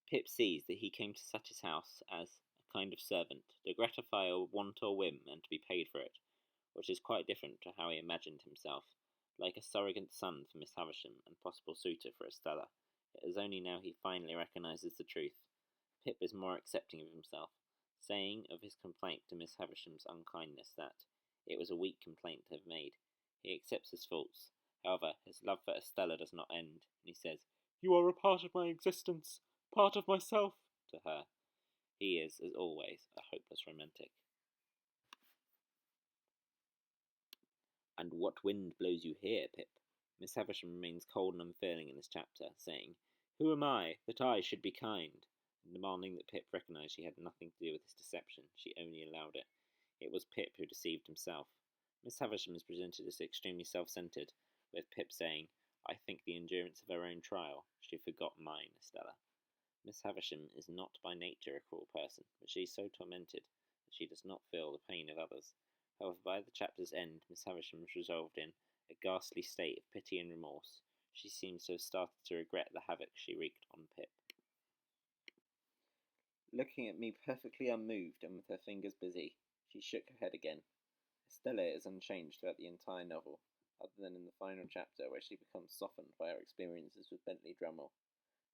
Pip sees that he came to Sutty's house as a kind of servant, to gratify a want or whim and to be paid for it, which is quite different to how he imagined himself, like a surrogate son for Miss Havisham and possible suitor for Estella. It is only now he finally recognises the truth. Pip is more accepting of himself, saying of his complaint to Miss Havisham's unkindness that it was a weak complaint to have made. He accepts his faults. However, his love for Estella does not end, and he says, "You are a part of my existence, part of myself," to her. He is, as always, a hopeless romantic. "And what wind blows you here, Pip?" Miss Havisham remains cold and unfeeling in this chapter, saying, "Who am I, that I should be kind?" and demanding that Pip recognise she had nothing to do with his deception. She only allowed it. It was Pip who deceived himself. Miss Havisham is presented as extremely self-centred, with Pip saying, "I think the endurance of her own trial. She forgot mine, Estella." Miss Havisham is not by nature a cruel person, but she is so tormented that she does not feel the pain of others. However, by the chapter's end, Miss Havisham is resolved in a ghastly state of pity and remorse. She seems to have started to regret the havoc she wreaked on Pip. Looking at me perfectly unmoved and with her fingers busy, she shook her head again. Estella is unchanged throughout the entire novel, other than in the final chapter where she becomes softened by her experiences with Bentley Drummle.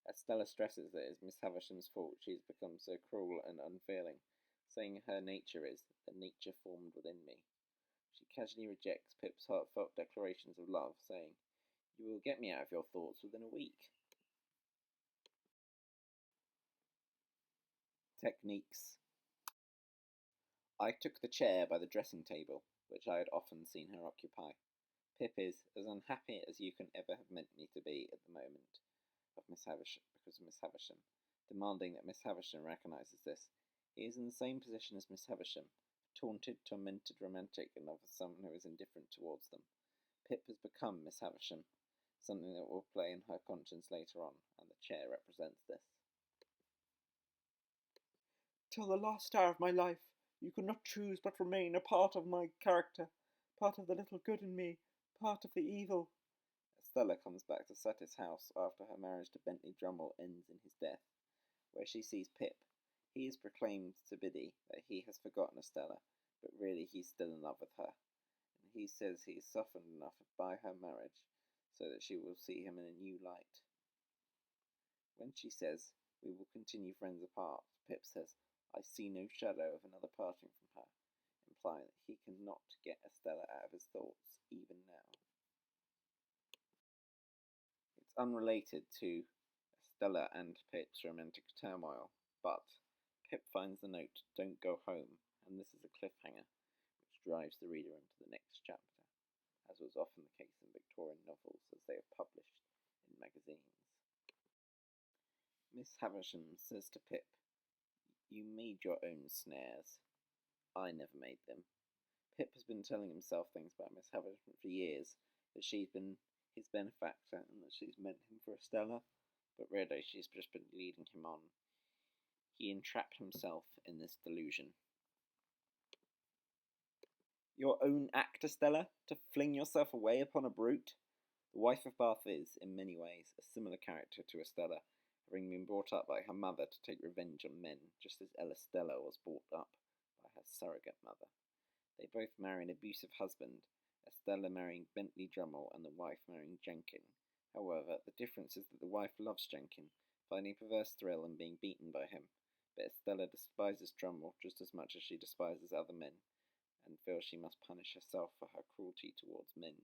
Estella stresses that it is Miss Havisham's fault she has become so cruel and unfeeling, saying her nature is the nature formed within me. She casually rejects Pip's heartfelt declarations of love, saying, "You will get me out of your thoughts within a week." Techniques. I took the chair by the dressing table, which I had often seen her occupy. Pip is as unhappy as you can ever have meant me to be at the moment of Miss Havisham, because of Miss Havisham, demanding that Miss Havisham recognises this. He is in the same position as Miss Havisham, a taunted, tormented romantic in love with someone who is indifferent towards them. Pip has become Miss Havisham, something that will play in her conscience later on, and the chair represents this. Till the last hour of my life, you could not choose but remain a part of my character, part of the little good in me, part of the evil. Estella comes back to Sutty's house after her marriage to Bentley Drummle ends in his death, where she sees Pip. He is proclaimed to Biddy that he has forgotten Estella, but really he's still in love with her, and he says he is softened enough by her marriage so that she will see him in a new light. When she says, "We will continue friends apart," Pip says, "I see no shadow of another parting from her," implying that he cannot get Estella out of his thoughts, even now. It's unrelated to Estella and Pip's romantic turmoil, but Pip finds the note, "Don't go home," and this is a cliffhanger, which drives the reader into the next chapter, as was often the case in Victorian novels as they are published in magazines. Miss Havisham says to Pip, "You made your own snares. I never made them." Pip has been telling himself things about Miss Havisham for years, that she's been his benefactor and that she's meant him for Estella, but really she's just been leading him on. He entrapped himself in this delusion. Your own act, Estella, to fling yourself away upon a brute? The wife of Bath is, in many ways, a similar character to Estella, having been brought up by her mother to take revenge on men, just as Estella was brought up by her surrogate mother. They both marry an abusive husband, Estella marrying Bentley Drummle and the wife marrying Jenkin. However, the difference is that the wife loves Jenkin, finding a perverse thrill in being beaten by him, but Estella despises Drummle just as much as she despises other men, and feels she must punish herself for her cruelty towards men.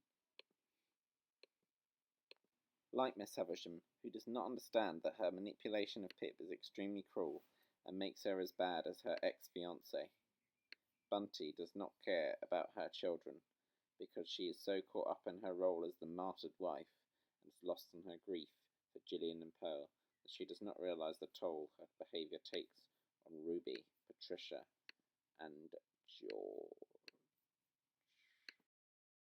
Like Miss Havisham, who does not understand that her manipulation of Pip is extremely cruel and makes her as bad as her ex-fiancé, Bunty does not care about her children, because she is so caught up in her role as the martyred wife and is lost in her grief for Gillian and Pearl that she does not realise the toll her behaviour takes on Ruby, Patricia, and George.